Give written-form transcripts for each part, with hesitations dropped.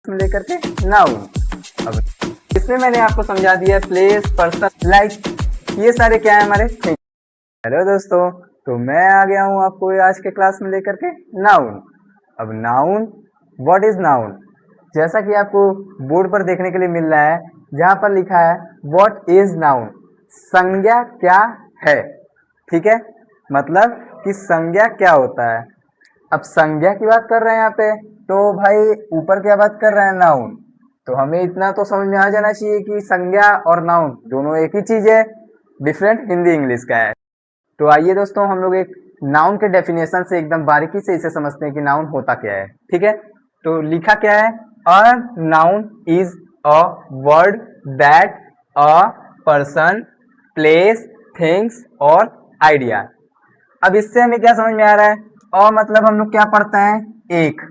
लेकर के नाउन। अब इसमें मैंने आपको समझा दिया प्लेस, पर्सन, लाइक, ये सारे क्या है हमारे थिंग्स। हेलो दोस्तों, तो मैं आ गया हूँ आपको आज के क्लास में लेकर के नाउन। अब नाउन, व्हाट इज नाउन? जैसा कि आपको बोर्ड पर देखने के लिए मिल रहा है, जहाँ पर लिखा है व्हाट इज नाउन, संज्ञा क्या है। ठीक है, मतलब कि संज्ञा क्या होता है। अब संज्ञा की बात कर रहे हैं यहाँ पे, तो भाई ऊपर क्या बात कर रहे हैं, नाउन। तो हमें इतना तो समझ में आ जाना चाहिए कि संज्ञा और नाउन दोनों एक ही चीज है, डिफरेंट हिंदी इंग्लिश का है। तो आइए दोस्तों, हम लोग एक नाउन के डेफिनेशन से एकदम बारीकी से इसे समझते हैं कि नाउन होता क्या है। ठीक है, तो लिखा क्या है, a noun is a word that a person, place, things और आइडिया। अब इससे हमें क्या समझ में आ रहा है, और मतलब हम लोग क्या पढ़ते हैं, एक,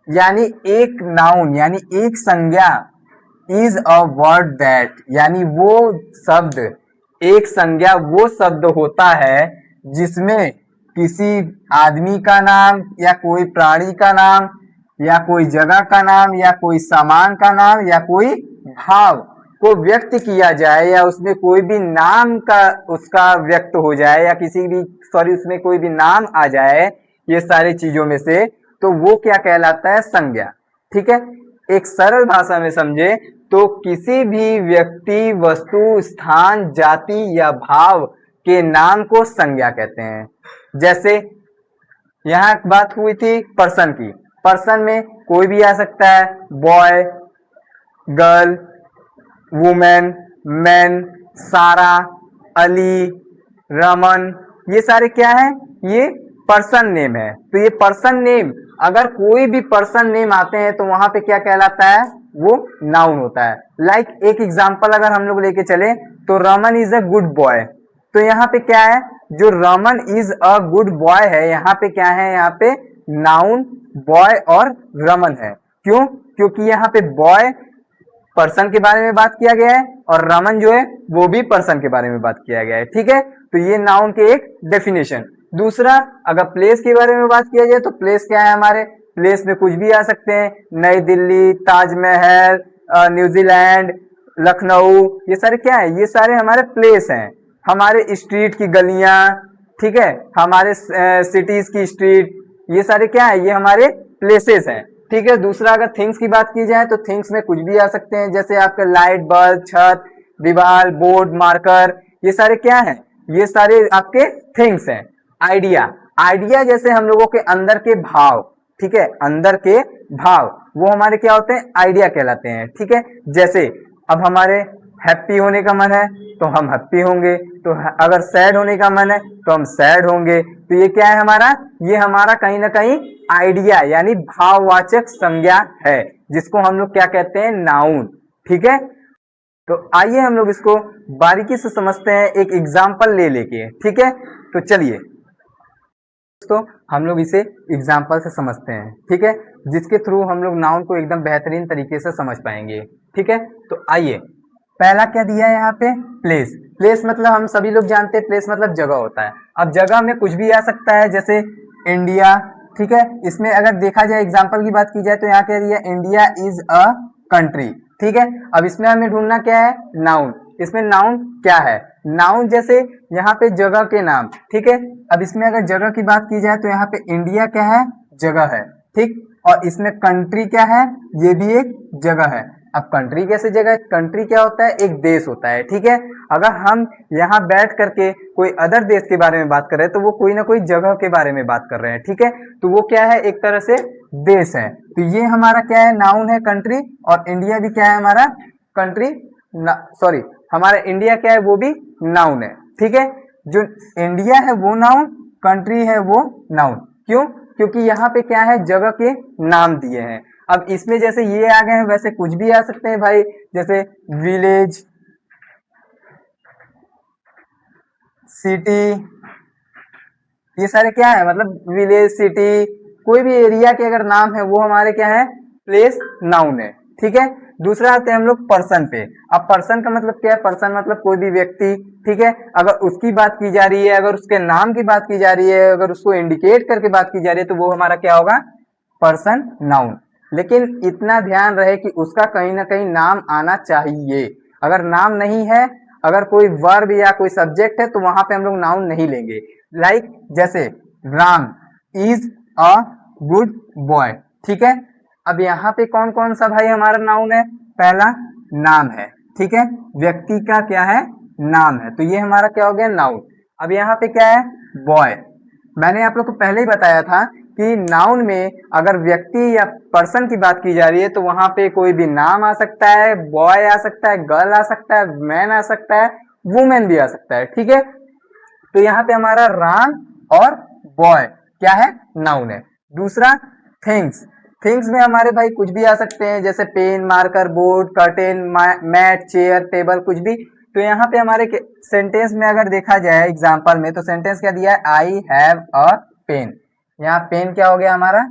यानी एक नाउन यानी एक संज्ञा, इज अ वर्ड दैट यानी वो शब्द, एक संज्ञा वो शब्द होता है जिसमें किसी आदमी का नाम या कोई प्राणी का नाम या कोई जगह का नाम या कोई सामान का नाम या कोई भाव को व्यक्त किया जाए, या उसमें कोई भी नाम का उसका व्यक्त हो जाए, या किसी भी उसमें कोई भी नाम आ जाए, ये सारी चीजों में से, तो वो क्या कहलाता है, संज्ञा। ठीक है, एक सरल भाषा में समझे तो किसी भी व्यक्ति, वस्तु, स्थान, जाति या भाव के नाम को संज्ञा कहते हैं। जैसे यहाँ बात हुई थी पर्सन की, पर्सन में कोई भी आ सकता है, बॉय, गर्ल, वुमेन, मैन, सारा, अली, रमन, ये सारे क्या है, ये पर्सन नेम है। तो ये पर्सन नेम, अगर कोई भी पर्सन नेम आते हैं तो वहां पे क्या कहलाता है, वो नाउन होता है। लाइक एक एग्जांपल अगर हम लोग लेके चले तो Raman is a good boy, तो यहाँ पे क्या है, जो Raman is a good boy है, यहाँ पे क्या है, यहाँ पे नाउन बॉय और रमन है। क्यों? क्योंकि यहाँ पे बॉय पर्सन के बारे में बात किया गया है और रमन जो है वो भी पर्सन के बारे में बात किया गया है। ठीक है, तो ये नाउन के एक डेफिनेशन। दूसरा, अगर प्लेस के बारे में बात किया जाए तो प्लेस क्या है, हमारे प्लेस में कुछ भी आ सकते हैं, नई दिल्ली, ताजमहल, न्यूजीलैंड, लखनऊ, ये सारे क्या है, ये सारे हमारे प्लेस हैं। हमारे स्ट्रीट की गलियां, ठीक है, हमारे सिटीज की स्ट्रीट, ये सारे क्या है, ये हमारे प्लेसेस हैं। ठीक है, दूसरा अगर थिंग्स की बात की जाए तो थिंग्स में कुछ भी आ सकते हैं, जैसे आपके लाइट, बल्ब, छत, दीवार, बोर्ड, मार्कर, ये सारे क्या हैं, ये सारे आपके थिंग्स हैं। आइडिया, आइडिया जैसे हम लोगों के अंदर के भाव, ठीक है, अंदर के भाव वो हमारे क्या होते हैं, आइडिया कहलाते हैं। ठीक है, जैसे अब हमारे हैप्पी होने का मन है तो हम हैप्पी होंगे, तो अगर सैड होने का मन है तो हम सैड होंगे। तो ये क्या है हमारा, ये हमारा कहीं ना कहीं आइडिया यानी भाववाचक संज्ञा है, जिसको हम लोग क्या कहते हैं, नाउन। ठीक है, तो आइए हम लोग इसको बारीकी से समझते हैं एक एग्जाम्पल ले लेके। ठीक है, तो चलिए दोस्तों हम लोग इसे एग्जाम्पल से समझते हैं। ठीक है, जिसके थ्रू हम लोग नाउन को एकदम बेहतरीन तरीके से समझ पाएंगे। ठीक है, तो आइए, पहला क्या दिया है यहाँ पे, प्लेस। प्लेस मतलब हम सभी लोग जानते हैं, प्लेस मतलब जगह होता है। अब जगह में कुछ भी आ सकता है, जैसे इंडिया। ठीक है, इसमें अगर देखा जाए, एग्जाम्पल की बात की जाए तो यहाँ क्या दिया, इंडिया इज अ कंट्री। ठीक है, अब इसमें हमें ढूंढना क्या है, नाउन। इसमें नाउन क्या है, नाउन जैसे यहाँ पे जगह के नाम। ठीक है, अब इसमें अगर जगह की बात की जाए तो यहाँ पे इंडिया क्या है, जगह है। ठीक, और इसमें कंट्री क्या है, ये भी एक जगह है। अब कंट्री कैसे जगह, कंट्री क्या होता है, एक देश होता है। ठीक है, अगर हम यहाँ बैठ करके कोई अदर देश के बारे में बात कर रहे हैं तो वो कोई ना कोई जगह के बारे में बात कर रहे हैं। ठीक है, तो वो क्या है, एक तरह से देश है। तो ये हमारा क्या है, नाउन है, कंट्री। और इंडिया भी क्या है हमारा, कंट्री, सॉरी, हमारा इंडिया क्या है, वो भी नाउन है। ठीक है, जो इंडिया है वो नाउन, कंट्री है वो नाउन। क्यों? क्योंकि यहाँ पे क्या है, जगह के नाम दिए हैं। अब इसमें जैसे ये आ गए हैं, वैसे कुछ भी आ सकते हैं भाई, जैसे विलेज, सिटी, ये सारे क्या है, मतलब विलेज, सिटी, कोई भी एरिया के अगर नाम है वो हमारे क्या है, प्लेस, नाउन है। ठीक है, दूसरा आते हैं हम लोग पर्सन पे। अब पर्सन का मतलब क्या है, पर्सन मतलब कोई भी व्यक्ति। ठीक है, अगर उसकी बात की जा रही है, अगर उसके नाम की बात की जा रही है, अगर उसको इंडिकेट करके बात की जा रही है तो वो हमारा क्या होगा, पर्सन, नाउन। लेकिन इतना ध्यान रहे कि उसका कहीं ना कहीं नाम आना चाहिए। अगर नाम नहीं है, अगर कोई वर्ब या कोई सब्जेक्ट है तो वहां पे हम लोग नाउन नहीं लेंगे। लाइक जैसे Ram is a good boy, ठीक है। अब यहाँ पे कौन कौन सा भाई हमारा नाउन है? पहला नाम है, ठीक है, व्यक्ति का क्या है? नाम है, तो ये हमारा क्या हो गया? नाउन। अब यहाँ पे क्या है? बॉय। मैंने आप लोग को पहले ही बताया था कि नाउन में अगर व्यक्ति या पर्सन की बात की जा रही है तो वहां पे कोई भी नाम आ सकता है, बॉय आ सकता है, गर्ल आ सकता है, मैन आ सकता है, वुमेन भी आ सकता है, ठीक है। तो यहाँ पे हमारा राम और बॉय क्या है? नाउन है। दूसरा थिंग्स। थिंग्स में हमारे भाई कुछ भी आ सकते हैं, जैसे pen, marker, board, curtain, mat, chair, table, कुछ भी। तो यहाँ पे हमारे सेंटेंस में अगर देखा जाए एग्जाम्पल में, तो सेंटेंस क्या दिया है? I have a pen. यहाँ पेन क्या हो गया? हमारा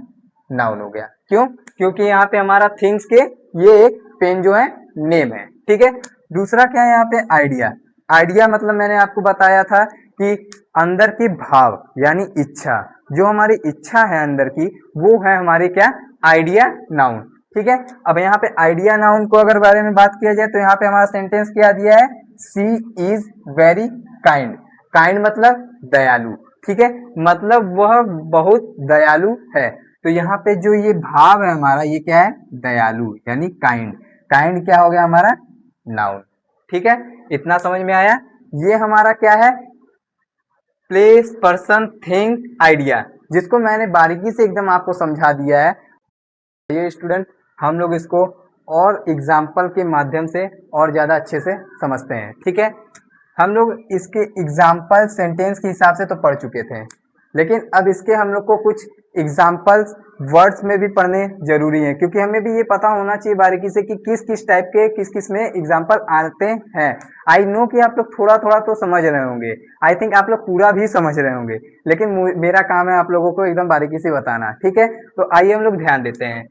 नाउन हो गया। क्यों? क्योंकि यहाँ पे हमारा थिंग्स के ये एक पेन जो है नेम है, ठीक है। दूसरा क्या है यहाँ पे? आइडिया। आइडिया मतलब मैंने आपको बताया था कि अंदर की भाव यानी इच्छा, जो हमारी इच्छा है अंदर की, वो है हमारी क्या? आइडिया नाउन, ठीक है। अब यहाँ पे आइडिया नाउन को अगर बारे में बात किया जाए तो यहाँ पे हमारा सेंटेंस क्या दिया है? सी इज वेरी काइंड। काइंड मतलब दयालु, ठीक है, मतलब वह बहुत दयालु है। तो यहाँ पे जो ये भाव है हमारा, ये क्या है? दयालु यानी काइंड। काइंड क्या हो गया? हमारा नाउन, ठीक है। इतना समझ में आया? ये हमारा क्या है? प्लेस, पर्सन, थिंग, आइडिया, जिसको मैंने बारीकी से एकदम आपको समझा दिया है। ये स्टूडेंट हम लोग इसको और एग्जाम्पल के माध्यम से और ज़्यादा अच्छे से समझते हैं, ठीक है। हम लोग इसके एग्जाम्पल सेंटेंस के हिसाब से तो पढ़ चुके थे, लेकिन अब इसके हम लोग को कुछ एग्जाम्पल्स वर्ड्स में भी पढ़ने जरूरी है, क्योंकि हमें भी ये पता होना चाहिए बारीकी से कि किस किस टाइप के किस किस में एग्जाम्पल आते हैं। आई नो कि आप लोग थोड़ा थोड़ा तो समझ रहे होंगे, आई थिंक आप लोग पूरा भी समझ रहे होंगे, लेकिन मेरा काम है आप लोगों को एकदम बारीकी से बताना, ठीक है। तो आइए हम लोग ध्यान देते हैं।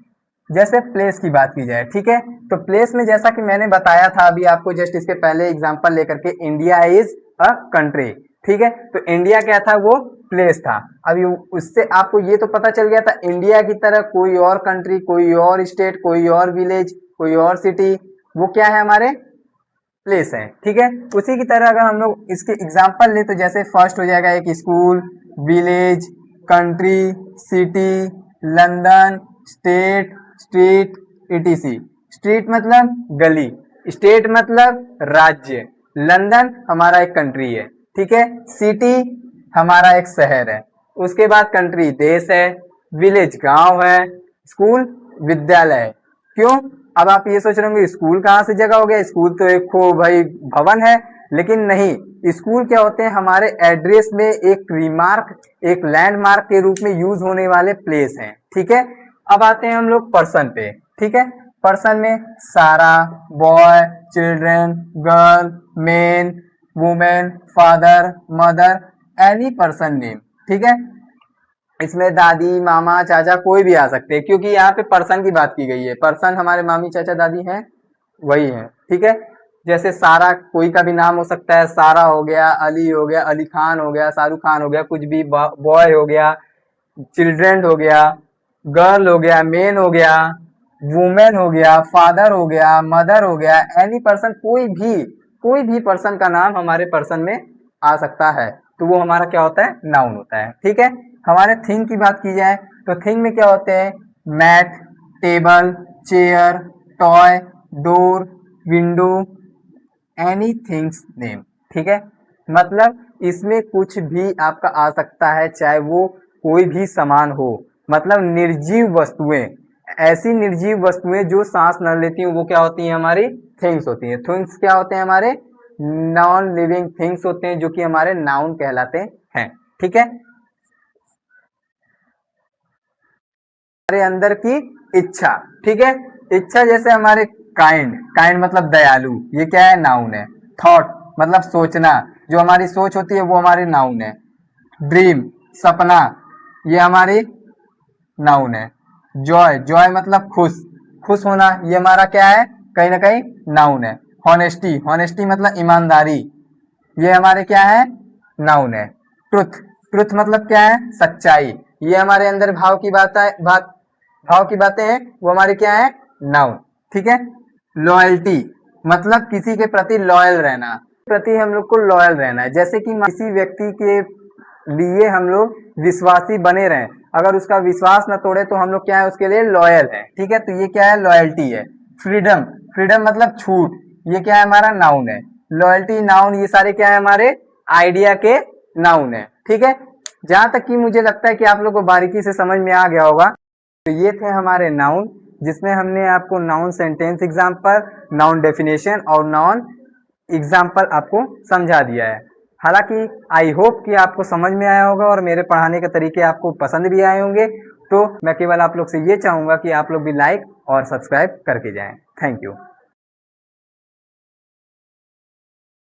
जैसे प्लेस की बात की जाए, ठीक है, तो प्लेस में जैसा कि मैंने बताया था अभी आपको जस्ट इसके पहले एग्जांपल लेकर के, इंडिया इज अ कंट्री, ठीक है। तो इंडिया क्या था? वो प्लेस था। अभी उससे आपको ये तो पता चल गया था इंडिया की तरह कोई और कंट्री, कोई और स्टेट, कोई और विलेज, कोई और सिटी, वो क्या है? हमारे प्लेस है, ठीक है। उसी की तरह अगर हम लोग इसके एग्जाम्पल ले तो जैसे फर्स्ट हो जाएगा एक school, village, country, city, London, state, street, etc. Street मतलब गली, स्टेट मतलब राज्य, लंदन हमारा एक कंट्री है, ठीक है, सिटी हमारा एक शहर है, उसके बाद कंट्री देश है, विलेज गांव है, स्कूल विद्यालय है। क्यों? अब आप ये सोच रहे होंगे स्कूल कहाँ से जगह हो गया? स्कूल तो एक खो भाई भवन है, लेकिन नहीं, स्कूल क्या होते हैं? हमारे एड्रेस में एक रिमार्क, एक लैंडमार्क के रूप में यूज होने वाले प्लेस हैं, ठीक है। अब आते हैं हम लोग पर्सन पे, ठीक है। पर्सन में सारा, boy, children, girl, man, women, father, mother, any person name, ठीक है। इसमें दादी, मामा, चाचा कोई भी आ सकते हैं, क्योंकि यहाँ पे पर्सन की बात की गई है। पर्सन हमारे मामी, चाचा, दादी हैं, वही है, ठीक है। जैसे सारा कोई का भी नाम हो सकता है, सारा हो गया, अली हो गया, अली खान हो गया, शाहरुख खान हो गया, कुछ भी, बॉय हो गया, चिल्ड्रन हो गया, गर्ल हो गया, मेन हो गया, वुमेन हो गया, फादर हो गया, मदर हो गया, एनी पर्सन, कोई भी पर्सन का नाम हमारे पर्सन में आ सकता है, तो वो हमारा क्या होता है? नाउन होता है, ठीक है। हमारे थिंग की बात की जाए तो थिंग में क्या होते हैं? Mat, table, chair, toy, door, window, any things name, ठीक है। मतलब इसमें कुछ भी आपका आ सकता है, चाहे वो कोई भी सामान हो, मतलब निर्जीव वस्तुएं, ऐसी निर्जीव वस्तुएं जो सांस न लेती हैं, वो क्या होती हैं? हमारी थिंग्स होती हैं। थिंग्स क्या होते हैं? हमारे नॉन लिविंग थिंग्स होते हैं, जो कि हमारे नाउन कहलाते हैं, ठीक है। हमारे अंदर की इच्छा, ठीक है, इच्छा जैसे हमारे काइंड, काइंड मतलब दयालु, ये क्या है? नाउन है। थॉट मतलब सोचना, जो हमारी सोच होती है वो हमारी नाउन है। ड्रीम सपना, ये हमारी नाउन है। जॉय, जॉय मतलब खुश, खुश होना, ये हमारा क्या है? कहीं ना कहीं नाउन है। हॉनेस्टी, हॉनेस्टी मतलब ईमानदारी, ये हमारे क्या है? नाउन है। ट्रुथ, ट्रुथ मतलब क्या है? सच्चाई, ये हमारे अंदर भाव की बात है, भाव की बातें हैं वो हमारी क्या है, नाउन। ठीक है। लॉयल्टी मतलब किसी के प्रति लॉयल रहना, प्रति हम लोग को लॉयल रहना है। जैसे कि किसी व्यक्ति के लिए हम लोग विश्वासी बने रहें, अगर उसका विश्वास न तोड़े तो हम लोग क्या है, उसके लिए लॉयल है। ठीक है, तो ये क्या है, लॉयल्टी है। फ्रीडम, फ्रीडम मतलब छूट, ये क्या है, हमारा नाउन है। लॉयल्टी, नाउन, ये सारे क्या है, हमारे आइडिया के नाउन है। ठीक है, जहां तक कि मुझे लगता है कि आप लोग को बारीकी से समझ में आ गया होगा। तो ये थे हमारे नाउन, जिसमें हमने आपको noun sentence example, noun definition और नाउन एग्जाम्पल आपको समझा दिया है। हालांकि आई होप कि आपको समझ में आया होगा और मेरे पढ़ाने के तरीके आपको पसंद भी आए होंगे। तो मैं केवल आप लोग से ये चाहूंगा कि आप लोग भी लाइक और सब्सक्राइब करके जाएं। Thank you.